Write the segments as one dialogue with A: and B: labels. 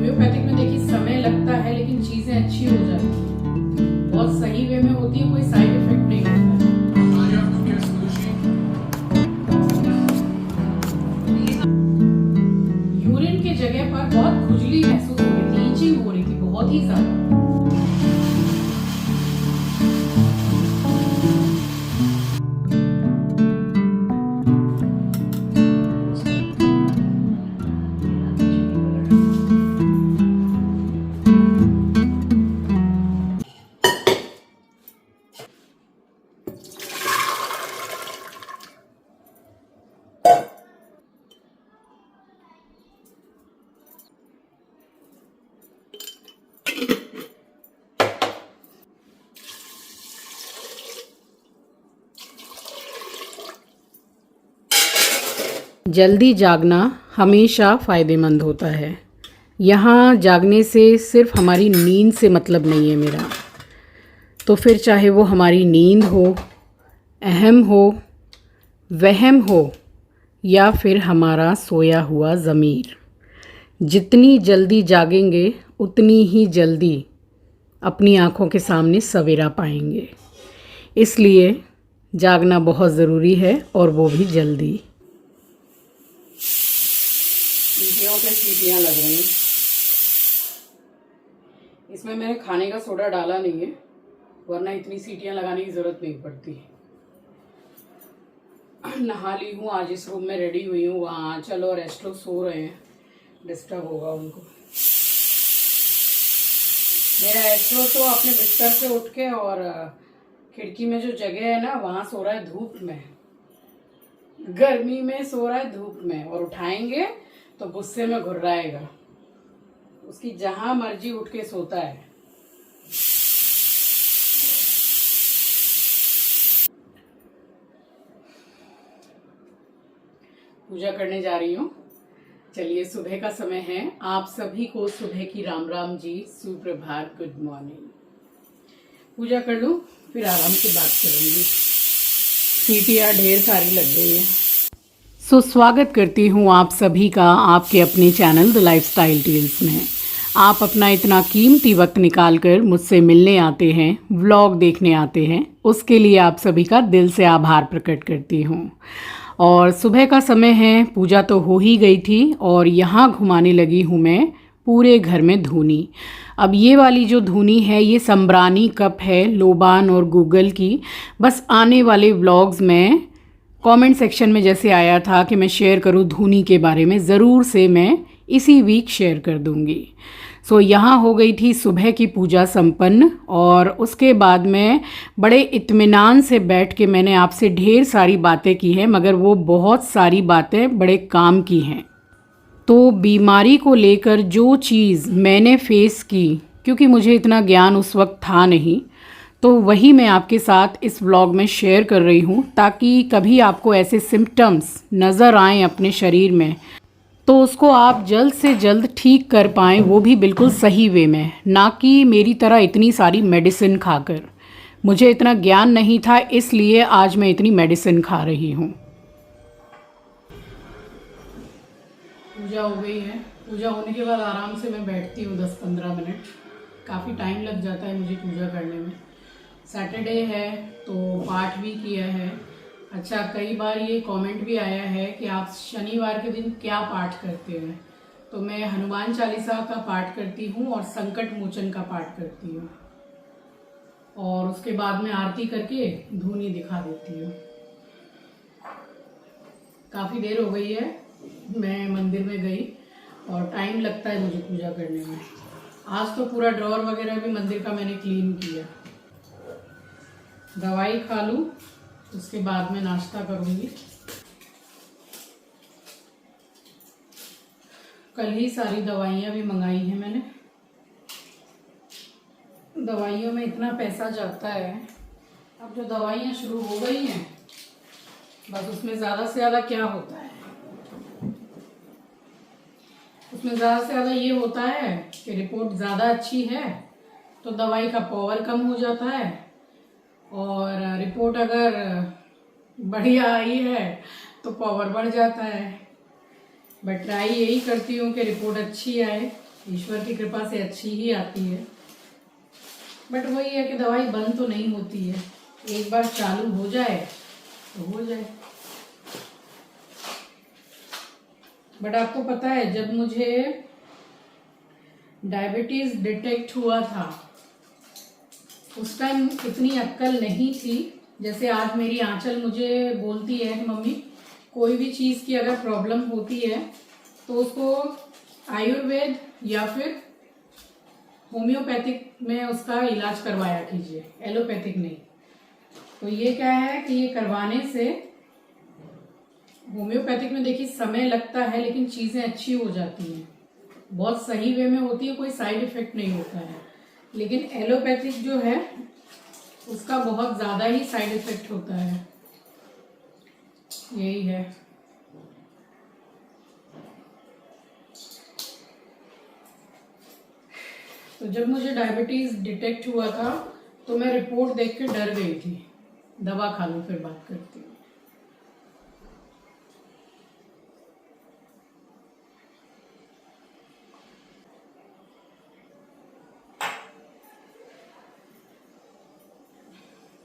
A: Homeopathic में देखिए समय लगता है लेकिन चीजें अच्छी हो जाती है, बहुत सही वे में होती है, कोई साइड इफेक्ट नहीं होता है। यूरिन के जगह पर बहुत खुजली महसूस हो रही थी, ईचिंग हो रही थी बहुत ही ज्यादा। जल्दी जागना हमेशा फ़ायदेमंद होता है। यहाँ जागने से सिर्फ हमारी नींद से मतलब नहीं है मेरा, तो फिर चाहे वो हमारी नींद हो, अहम हो, वहम हो या फिर हमारा सोया हुआ ज़मीर, जितनी जल्दी जागेंगे उतनी ही जल्दी अपनी आँखों के सामने सवेरा पाएंगे। इसलिए जागना बहुत ज़रूरी है और वो भी जल्दी। सीटियों पे सीटियाँ लग रही। इसमें मैंने खाने का सोडा डाला नहीं है, वरना इतनी सीटियाँ लगाने की ज़रूरत नहीं पड़ती। नहा ली हूँ, आज इस रूम में रेडी हुई हूँ। वहाँ आंचल और एस्ट्रो सो रहे हैं, डिस्टर्ब होगा उनको। मेरा एस्ट्रो तो अपने बिस्तर से उठ के और खिड़की में जो जगह है ना वहाँ सो रहा है धूप में, गर्मी में सो रहा है धूप में, और उठाएंगे तो गुस्से में घुर्राएगा। उसकी जहां मर्जी उठ के सोता है। पूजा करने जा रही हूँ। चलिए, सुबह का समय है। आप सभी को सुबह की राम राम जी, सुप्रभात, गुड मॉर्निंग। पूजा कर लूँ, फिर आराम से बात करूंगी। सीटियाँ ढेर सारी लग गई है। स्वागत करती हूँ आप सभी का आपके अपने चैनल द लाइफस्टाइल टेल्स में। आप अपना इतना कीमती वक्त निकालकर मुझसे मिलने आते हैं, व्लॉग देखने आते हैं, उसके लिए आप सभी का दिल से आभार प्रकट करती हूँ। और सुबह का समय है, पूजा तो हो ही गई थी और यहाँ घुमाने लगी हूँ मैं पूरे घर में धूनी। अब ये वाली जो धूनी है ये संब्रानी कप है, लोबान और गूगल की। बस आने वाले व्लॉग्स में कमेंट सेक्शन में जैसे आया था कि मैं शेयर करूं धूनी के बारे में, ज़रूर से मैं इसी वीक शेयर कर दूंगी। यहाँ हो गई थी सुबह की पूजा संपन्न और उसके बाद में बड़े इत्मीनान से बैठ के मैंने आपसे ढेर सारी बातें की हैं, मगर वो बहुत सारी बातें बड़े काम की हैं। तो बीमारी को लेकर जो चीज़ मैंने फेस की, क्योंकि मुझे इतना ज्ञान उस वक्त था नहीं, तो वही मैं आपके साथ इस व्लॉग में शेयर कर रही हूँ, ताकि कभी आपको ऐसे सिम्टम्स नज़र आएँ अपने शरीर में तो उसको आप जल्द से जल्द ठीक कर पाएँ, वो भी बिल्कुल सही वे में, ना कि मेरी तरह इतनी सारी मेडिसिन खाकर। मुझे इतना ज्ञान नहीं था, इसलिए आज मैं इतनी मेडिसिन खा रही हूँ। पूजा हो गई है। पूजा होने के बाद आराम से मैं बैठती हूँ 10-15 मिनट। काफ़ी टाइम लग जाता है मुझे पूजा करने में। सैटरडे है तो पाठ भी किया है। अच्छा, कई बार ये कमेंट भी आया है कि आप शनिवार के दिन क्या पाठ करते हैं, तो मैं हनुमान चालीसा का पाठ करती हूँ और संकट मोचन का पाठ करती हूँ, और उसके बाद में आरती करके धूनी दिखा देती हूँ। काफ़ी देर हो गई है, मैं मंदिर में गई और टाइम लगता है मुझे पूजा करने में। आज तो पूरा ड्रॉर वगैरह भी मंदिर का मैंने क्लीन किया। दवाई खा लूँ, उसके बाद में नाश्ता करूँगी। कल ही सारी दवाइयाँ भी मंगाई हैं मैंने। दवाइयों में इतना पैसा जाता है। अब जो दवाइयाँ शुरू हो गई हैं, बस उसमें ज़्यादा से ज़्यादा क्या होता है, उसमें ज़्यादा से ज़्यादा ये होता है कि रिपोर्ट ज़्यादा अच्छी है तो दवाई का पावर कम हो जाता है, और रिपोर्ट अगर बढ़िया आई है तो पावर बढ़ जाता है। बट ट्राई यही करती हूँ कि रिपोर्ट अच्छी आए ईश्वर की कृपा से अच्छी ही आती है, बट वही है कि दवाई बंद तो नहीं होती है, एक बार चालू हो जाए तो हो जाए। बट आपको पता है, जब मुझे डायबिटीज डिटेक्ट हुआ था उस टाइम इतनी अक्ल नहीं थी। जैसे आज मेरी आंचल मुझे बोलती है कि मम्मी कोई भी चीज़ की अगर प्रॉब्लम होती है तो उसको आयुर्वेद या फिर होम्योपैथिक में उसका इलाज करवाया कीजिए, एलोपैथिक नहीं। तो ये क्या है कि ये करवाने से, होम्योपैथिक में देखिए समय लगता है लेकिन चीज़ें अच्छी हो जाती हैं, बहुत सही वे में होती है, कोई साइड इफेक्ट नहीं होता है। लेकिन एलोपैथिक जो है उसका बहुत ज़्यादा ही साइड इफेक्ट होता है, यही है। तो जब मुझे डायबिटीज़ डिटेक्ट हुआ था तो मैं रिपोर्ट देख के डर गई थी। दवा खा लूँ फिर बात करती हूँ।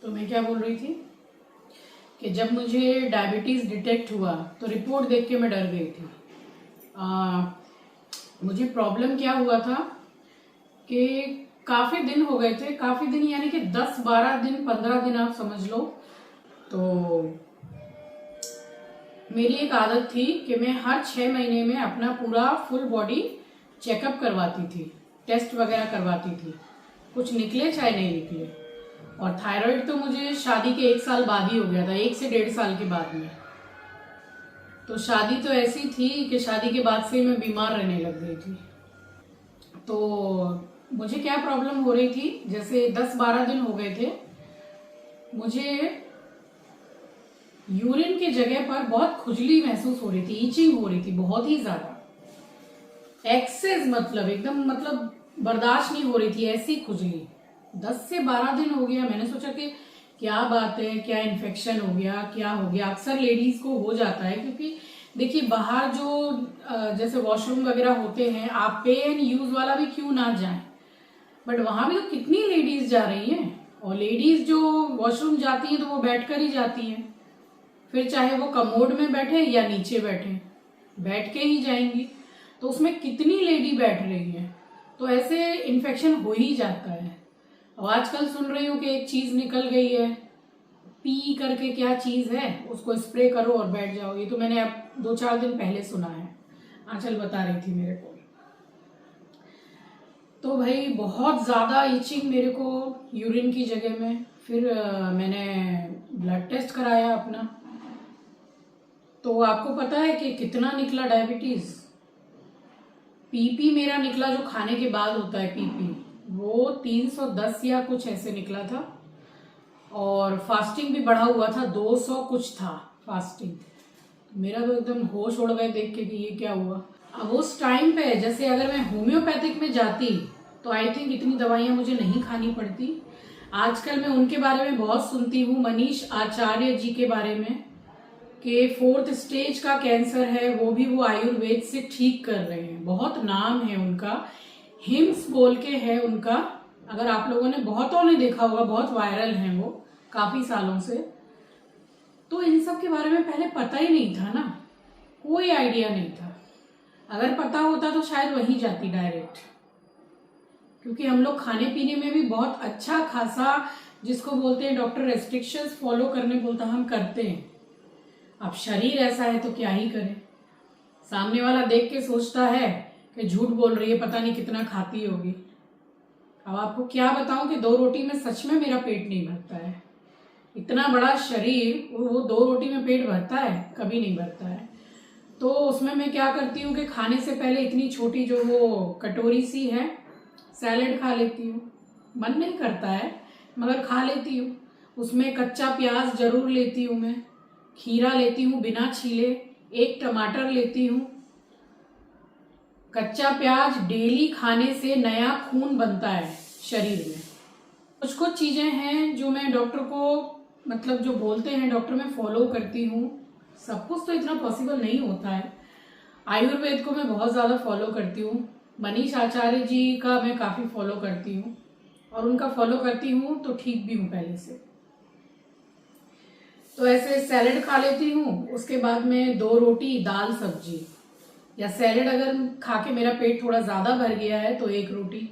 A: तो मैं क्या बोल रही थी कि जब मुझे डायबिटीज़ डिटेक्ट हुआ तो रिपोर्ट देख के मैं डर गई थी। मुझे प्रॉब्लम क्या हुआ था कि काफ़ी दिन हो गए थे, काफ़ी दिन यानी कि 10-12 दिन 15 दिन आप समझ लो। तो मेरी एक आदत थी कि मैं हर 6 महीने में अपना पूरा फुल बॉडी चेकअप करवाती थी, टेस्ट वगैरह करवाती थी, कुछ निकले चाहे नहीं निकले। और थायराइड तो मुझे शादी के 1 साल बाद ही हो गया था, 1 से 1.5 साल के बाद में। तो शादी तो ऐसी थी कि शादी के बाद से मैं बीमार रहने लग गई थी। तो मुझे क्या प्रॉब्लम हो रही थी, जैसे 10-12 दिन हो गए थे, मुझे यूरिन की जगह पर बहुत खुजली महसूस हो रही थी, ईचिंग हो रही थी बहुत ही ज्यादा, एक्सेस मतलब एकदम मतलब बर्दाश्त नहीं हो रही थी ऐसी खुजली। 10 से 12 दिन हो गया। मैंने सोचा कि क्या बात है, क्या इन्फेक्शन हो गया, क्या हो गया। अक्सर लेडीज को हो जाता है, क्योंकि देखिए बाहर जो जैसे वॉशरूम वगैरह होते हैं, आप पे एंड यूज वाला भी क्यों ना जाएं, बट वहां भी तो कितनी लेडीज जा रही हैं। और लेडीज जो वॉशरूम जाती हैं तो वो बैठकर ही जाती हैं, फिर चाहे वो कमोड में बैठे या नीचे बैठे, बैठ के ही जाएंगी। तो उसमें कितनी लेडी बैठ रही है, तो ऐसे इन्फेक्शन हो ही जाता है। और आजकल सुन रही हूँ कि एक चीज निकल गई है, पी करके क्या चीज है, उसको स्प्रे करो और बैठ जाओ। ये तो मैंने अब 2-4 दिन पहले सुना है, आंचल बता रही थी मेरे को। तो भाई बहुत ज्यादा इचिंग मेरे को यूरिन की जगह में। फिर मैंने ब्लड टेस्ट कराया अपना, तो आपको पता है कि कितना निकला डायबिटीज। पीपी मेरा निकला, जो खाने के बाद होता है पीपी, वो 310 या कुछ ऐसे निकला था। और फास्टिंग भी बढ़ा हुआ था, 200 कुछ था फास्टिंग। मेरा तो एकदम होश उड़ गए देख के कि ये क्या हुआ। अब उस टाइम पे जैसे अगर मैं होम्योपैथिक में जाती तो आई थिंक इतनी दवाइयां मुझे नहीं खानी पड़ती। आजकल मैं उनके बारे में बहुत सुनती हूँ, मनीष आचार्य जी के बारे में, कि 4th स्टेज का कैंसर है, वो भी वो आयुर्वेद से ठीक कर रहे हैं। बहुत नाम है उनका, हिम्स बोल के है उनका। अगर आप लोगों ने, बहुतों ने देखा होगा, बहुत वायरल है वो काफी सालों से। तो इन सब के बारे में पहले पता ही नहीं था ना, कोई आइडिया नहीं था। अगर पता होता तो शायद वहीं जाती डायरेक्ट, क्योंकि हम लोग खाने पीने में भी बहुत अच्छा खासा, जिसको बोलते हैं डॉक्टर रेस्ट्रिक्शंस फॉलो करने बोलता, हम करते हैं। अब शरीर ऐसा है तो क्या ही करें। सामने वाला देख के सोचता है कि झूठ बोल रही है, पता नहीं कितना खाती होगी। अब आपको क्या बताऊं कि 2 रोटी में सच में मेरा पेट नहीं भरता है। इतना बड़ा शरीर, वो 2 रोटी में पेट भरता है? कभी नहीं भरता है। तो उसमें मैं क्या करती हूँ कि खाने से पहले इतनी छोटी जो वो कटोरी सी है, सैलेड खा लेती हूँ। मन नहीं करता है मगर खा लेती हूँ। उसमें कच्चा प्याज जरूर लेती हूँ मैं, खीरा लेती हूँ बिना छीले, 1 टमाटर लेती हूँ। कच्चा प्याज डेली खाने से नया खून बनता है शरीर में। कुछ कुछ चीजें हैं जो मैं डॉक्टर को, मतलब जो बोलते हैं डॉक्टर, मैं फॉलो करती हूँ। सब कुछ तो इतना पॉसिबल नहीं होता है। आयुर्वेद को मैं बहुत ज्यादा फॉलो करती हूँ। मनीष आचार्य जी का मैं काफ़ी फॉलो करती हूँ और उनका फॉलो करती हूँ तो ठीक भी हूँ पहले से। तो ऐसे सैलेड खा लेती हूँ, उसके बाद में 2 रोटी दाल सब्जी, या सैलेड अगर खा के मेरा पेट थोड़ा ज़्यादा भर गया है तो 1 रोटी,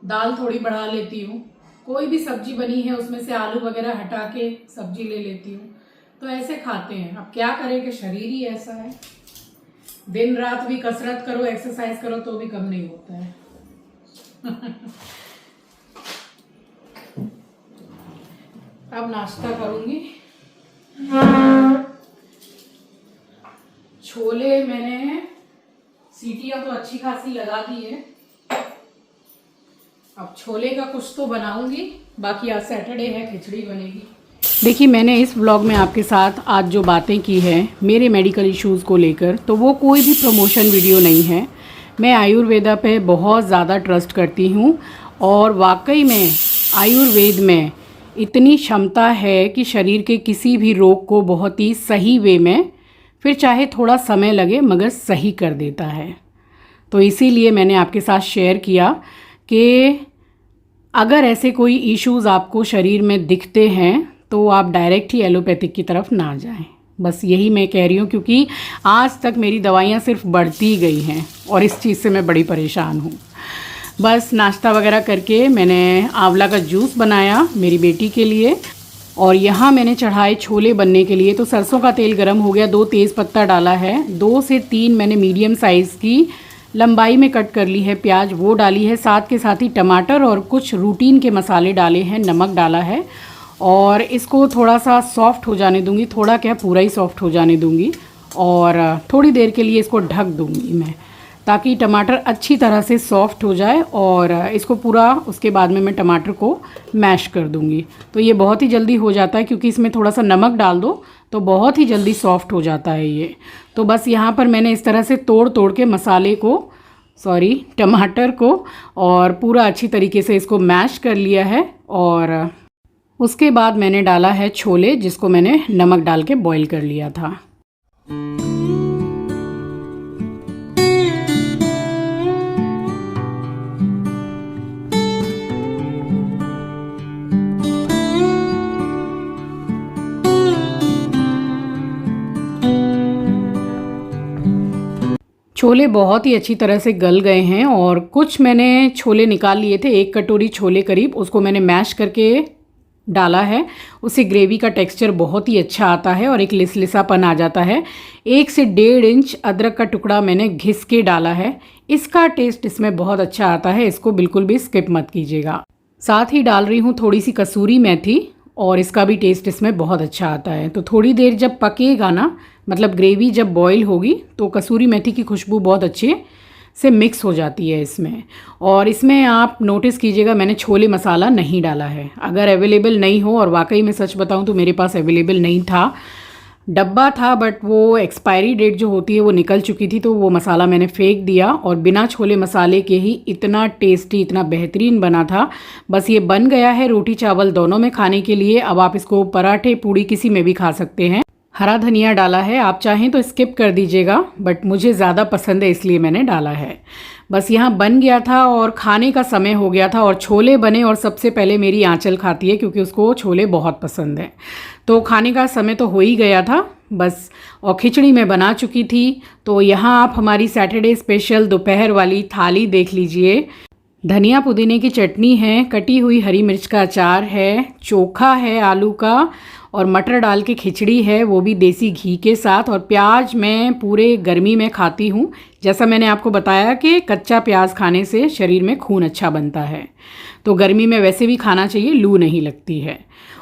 A: दाल थोड़ी बढ़ा लेती हूँ, कोई भी सब्जी बनी है उसमें से आलू वगैरह हटा के सब्जी ले लेती हूँ। तो ऐसे खाते हैं। अब क्या करें कि शरीर ही ऐसा है, दिन रात भी कसरत करो एक्सरसाइज करो तो भी कम नहीं होता है। अब नाश्ता करूंगी। छोले मैंने सीटियां तो अच्छी खासी लगा दी है, अब छोले का कुछ तो बनाऊंगी, बाकी आज सैटरडे है खिचड़ी बनेगी। देखिए, मैंने इस व्लॉग में आपके साथ आज जो बातें की हैं मेरे मेडिकल इश्यूज़ को लेकर, तो वो कोई भी प्रमोशन वीडियो नहीं है। मैं आयुर्वेदा पे बहुत ज़्यादा ट्रस्ट करती हूँ और वाकई में आयुर्वेद में इतनी क्षमता है कि शरीर के किसी भी रोग को बहुत ही सही वे में, फिर चाहे थोड़ा समय लगे मगर सही कर देता है। तो इसीलिए मैंने आपके साथ शेयर किया कि अगर ऐसे कोई इश्यूज़ आपको शरीर में दिखते हैं तो आप डायरेक्ट ही एलोपैथिक की तरफ ना जाएं। बस यही मैं कह रही हूँ, क्योंकि आज तक मेरी दवाइयाँ सिर्फ बढ़ती गई हैं और इस चीज़ से मैं बड़ी परेशान हूँ। बस नाश्ता वगैरह करके मैंने आंवला का जूस बनाया मेरी बेटी के लिए, और यहाँ मैंने चढ़ाए छोले बनने के लिए। तो सरसों का तेल गर्म हो गया, 2 तेज़ पत्ता डाला है, 2 से 3 मैंने मीडियम साइज़ की लंबाई में कट कर ली है प्याज, वो डाली है, साथ के साथ ही टमाटर और कुछ रूटीन के मसाले डाले हैं, नमक डाला है, और इसको थोड़ा सा सॉफ्ट हो जाने दूंगी, थोड़ा क्या पूरा ही सॉफ्ट हो जाने दूंगी, और थोड़ी देर के लिए इसको ढक दूंगी मैं, ताकि टमाटर अच्छी तरह से सॉफ्ट हो जाए। और इसको पूरा उसके बाद में मैं टमाटर को मैश कर दूंगी। तो ये बहुत ही जल्दी हो जाता है, क्योंकि इसमें थोड़ा सा नमक डाल दो तो बहुत ही जल्दी सॉफ्ट हो जाता है ये। तो बस यहाँ पर मैंने इस तरह से तोड़ तोड़ के मसाले को, टमाटर को, और पूरा अच्छी तरीके से इसको मैश कर लिया है। और उसके बाद मैंने डाला है छोले, जिसको मैंने नमक डाल के बॉईल कर लिया था। छोले बहुत ही अच्छी तरह से गल गए हैं, और कुछ मैंने छोले निकाल लिए थे, 1 कटोरी छोले करीब, उसको मैंने मैश करके डाला है। उससे ग्रेवी का टेक्सचर बहुत ही अच्छा आता है और एक लिसलिसापन आ जाता है। 1 से 1.5 इंच अदरक का टुकड़ा मैंने घिस के डाला है, इसका टेस्ट इसमें बहुत अच्छा आता है, इसको बिल्कुल भी स्किप मत कीजिएगा। साथ ही डाल रही हूँ थोड़ी सी कसूरी मेथी, और इसका भी टेस्ट इसमें बहुत अच्छा आता है। तो थोड़ी देर जब पकेगा ना, मतलब ग्रेवी जब बॉईल होगी, तो कसूरी मेथी की खुशबू बहुत अच्छे से मिक्स हो जाती है इसमें। और इसमें आप नोटिस कीजिएगा, मैंने छोले मसाला नहीं डाला है। अगर अवेलेबल नहीं हो, और वाकई में सच बताऊं तो मेरे पास अवेलेबल नहीं था, डब्बा था बट वो एक्सपायरी डेट जो होती है वो निकल चुकी थी, तो वो मसाला मैंने फेंक दिया, और बिना छोले मसाले के ही इतना टेस्टी, इतना बेहतरीन बना था। बस ये बन गया है रोटी चावल दोनों में खाने के लिए। अब आप इसको पराठे पूड़ी किसी में भी खा सकते हैं। हरा धनिया डाला है, आप चाहें तो स्किप कर दीजिएगा, बट मुझे ज़्यादा पसंद है इसलिए मैंने डाला है। बस यहाँ बन गया था और खाने का समय हो गया था, और छोले बने, और सबसे पहले मेरी आंचल खाती है क्योंकि उसको छोले बहुत पसंद है। तो खाने का समय तो हो ही गया था बस, और खिचड़ी मैं बना चुकी थी। तो यहाँ आप हमारी सैटरडे स्पेशल दोपहर वाली थाली देख लीजिए। धनिया पुदीने की चटनी है, कटी हुई हरी मिर्च का अचार है, चोखा है आलू का, और मटर डाल के खिचड़ी है, वो भी देसी घी के साथ। और प्याज मैं पूरे गर्मी में खाती हूँ, जैसा मैंने आपको बताया कि कच्चा प्याज खाने से शरीर में खून अच्छा बनता है, तो गर्मी में वैसे भी खाना चाहिए, लू नहीं लगती है।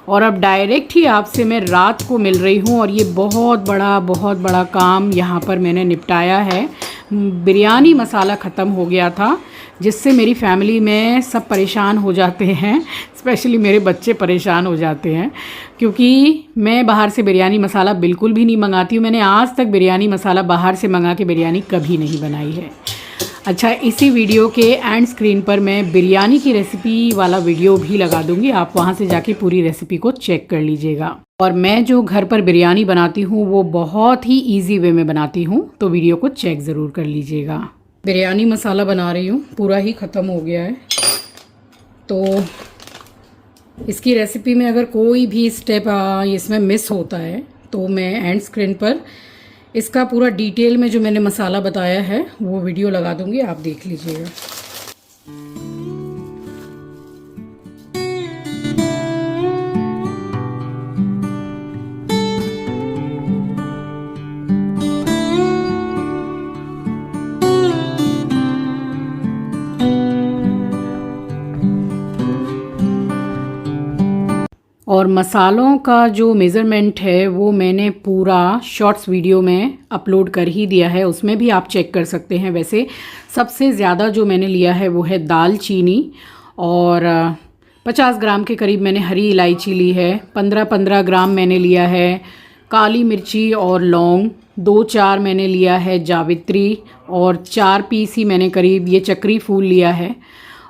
A: और अब डायरेक्ट ही आपसे मैं रात को मिल रही हूँ, और ये बहुत बड़ा काम यहाँ पर मैंने निपटाया है। बिरयानी मसाला ख़त्म हो गया था, जिससे मेरी फैमिली में सब परेशान हो जाते हैं, स्पेशली मेरे बच्चे परेशान हो जाते हैं, क्योंकि मैं बाहर से बिरयानी मसाला बिल्कुल भी नहीं मंगाती हूँ। मैंने आज तक बिरयानी मसाला बाहर से मंगा के बिरयानी कभी नहीं बनाई है। अच्छा, इसी वीडियो के एंड स्क्रीन पर मैं बिरयानी की रेसिपी वाला वीडियो भी लगा दूंगी, आप वहां से जाके पूरी रेसिपी को चेक कर लीजिएगा। और मैं जो घर पर बिरयानी बनाती हूँ वो बहुत ही इजी वे में बनाती हूँ, तो वीडियो को चेक ज़रूर कर लीजिएगा। बिरयानी मसाला बना रही हूँ, पूरा ही ख़त्म हो गया है। तो इसकी रेसिपी में अगर कोई भी स्टेप इसमें मिस होता है तो मैं एंड स्क्रीन पर इसका पूरा डिटेल में जो मैंने मसाला बताया है वो वीडियो लगा दूँगी, आप देख लीजिएगा। और मसालों का जो मेज़रमेंट है वो मैंने पूरा शॉर्ट्स वीडियो में अपलोड कर ही दिया है, उसमें भी आप चेक कर सकते हैं। वैसे सबसे ज़्यादा जो मैंने लिया है वो है दालचीनी, और 50 ग्राम के करीब मैंने हरी इलायची ली है। 15-15 ग्राम मैंने लिया है काली मिर्ची और लौंग। 2-4 मैंने लिया है जावित्री, और 4 पीस ही मैंने करीब ये चक्री फूल लिया है।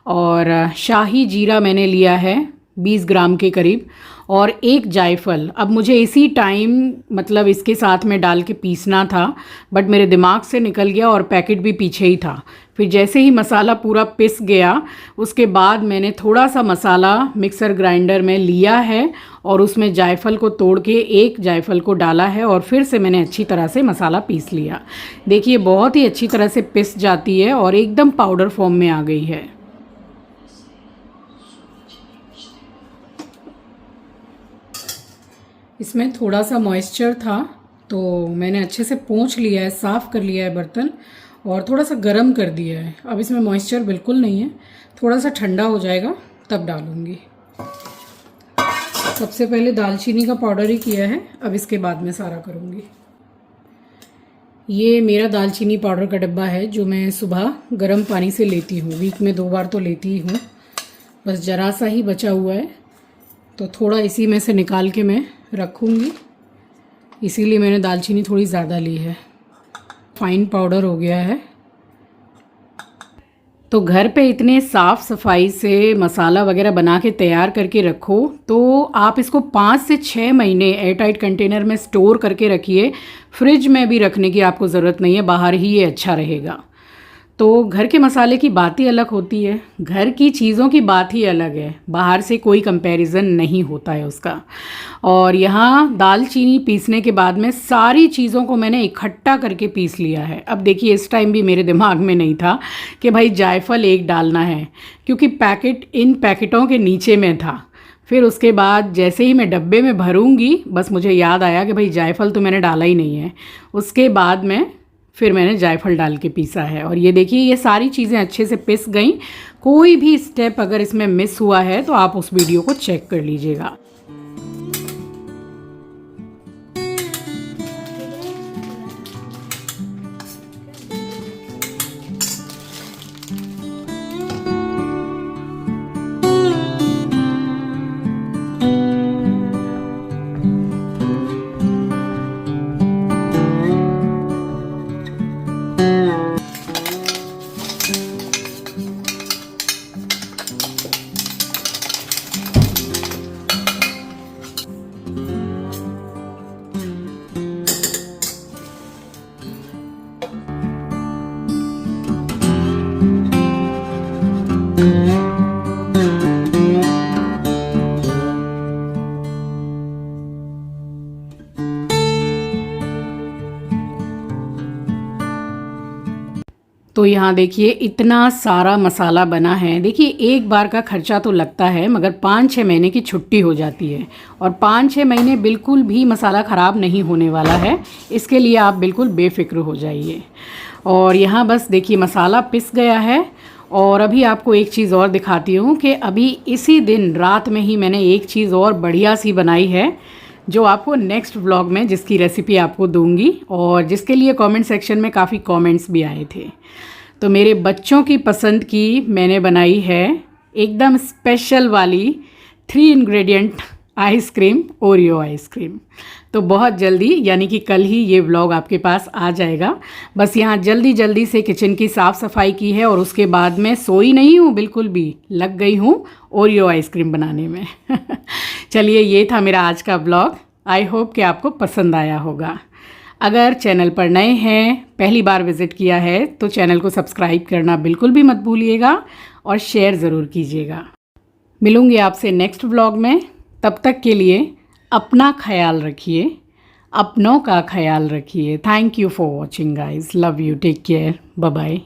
A: और शाही जीरा मैंने लिया है 20 ग्राम के करीब, और 1 जायफल। अब मुझे इसी टाइम मतलब इसके साथ में डाल के पीसना था, बट मेरे दिमाग से निकल गया और पैकेट भी पीछे ही था। फिर जैसे ही मसाला पूरा पिस गया उसके बाद मैंने थोड़ा सा मसाला मिक्सर ग्राइंडर में लिया है और उसमें जायफल को तोड़ के 1 जायफल को डाला है, और फिर से मैंने अच्छी तरह से मसाला पीस लिया। देखिए बहुत ही अच्छी तरह से पिस जाती है और एकदम पाउडर फॉर्म में आ गई है। इसमें थोड़ा सा मॉइस्चर था तो मैंने अच्छे से पोंछ लिया है, साफ़ कर लिया है बर्तन, और थोड़ा सा गरम कर दिया है। अब इसमें मॉइस्चर बिल्कुल नहीं है, थोड़ा सा ठंडा हो जाएगा तब डालूँगी। सबसे पहले दालचीनी का पाउडर ही किया है, अब इसके बाद में सारा करूँगी। ये मेरा दालचीनी पाउडर का डब्बा है जो मैं सुबह गर्म पानी से लेती हूँ, वीक में 2 बार तो लेती हूँ। बस ज़रा सा ही बचा हुआ है तो थोड़ा इसी में से निकाल के मैं रखूँगी, इसीलिए मैंने दालचीनी थोड़ी ज़्यादा ली है। फाइन पाउडर हो गया है। तो घर पे इतने साफ़ सफाई से मसाला वगैरह बना के तैयार करके रखो तो आप इसको 5 से 6 महीने एयरटाइट कंटेनर में स्टोर करके रखिए। फ्रिज में भी रखने की आपको ज़रूरत नहीं है, बाहर ही ये अच्छा रहेगा। तो घर के मसाले की बात ही अलग होती है, घर की चीज़ों की बात ही अलग है, बाहर से कोई कंपैरिजन नहीं होता है उसका। और यहाँ दालचीनी पीसने के बाद में सारी चीज़ों को मैंने इकट्ठा करके पीस लिया है। अब देखिए इस टाइम भी मेरे दिमाग में नहीं था कि भाई जायफल 1 डालना है, क्योंकि पैकेट इन पैकेटों के नीचे में था। फिर उसके बाद जैसे ही मैं डब्बे में भरूंगी बस मुझे याद आया कि भाई जायफल तो मैंने डाला ही नहीं है। उसके बाद में फिर मैंने जायफल डाल के पीसा है, और ये देखिए ये सारी चीज़ें अच्छे से पिस गई। कोई भी स्टेप अगर इसमें मिस हुआ है तो आप उस वीडियो को चेक कर लीजिएगा। तो यहाँ देखिए इतना सारा मसाला बना है। देखिए एक बार का खर्चा तो लगता है, मगर 5-6 महीने की छुट्टी हो जाती है, और 5-6 महीने बिल्कुल भी मसाला ख़राब नहीं होने वाला है। इसके लिए आप बिल्कुल बेफिक्र हो जाइए। और यहाँ बस देखिए मसाला पिस गया है। और अभी आपको एक चीज़ और दिखाती हूँ कि अभी इसी दिन रात में ही मैंने एक चीज़ और बढ़िया सी बनाई है, जो आपको नेक्स्ट व्लॉग में जिसकी रेसिपी आपको दूंगी, और जिसके लिए कमेंट सेक्शन में काफ़ी कमेंट्स भी आए थे। तो मेरे बच्चों की पसंद की मैंने बनाई है एकदम स्पेशल वाली 3 इंग्रेडिएंट आइसक्रीम, ओरियो आइसक्रीम। तो बहुत जल्दी यानी कि कल ही ये व्लॉग आपके पास आ जाएगा। बस यहाँ जल्दी जल्दी से किचन की साफ़ सफाई की है, और उसके बाद मैं सोई नहीं हूँ बिल्कुल भी, लग गई हूँ ओरियो आइसक्रीम बनाने में। चलिए ये था मेरा आज का व्लॉग। आई होप कि आपको पसंद आया होगा। अगर चैनल पर नए हैं, पहली बार विज़िट किया है, तो चैनल को सब्सक्राइब करना बिल्कुल भी मत भूलिएगा और शेयर ज़रूर कीजिएगा। मिलूँगी आपसे नेक्स्ट व्लॉग में। तब तक के लिए अपना ख्याल रखिए, अपनों का ख्याल रखिए। Thank you for watching guys. Love you, take care, bye bye.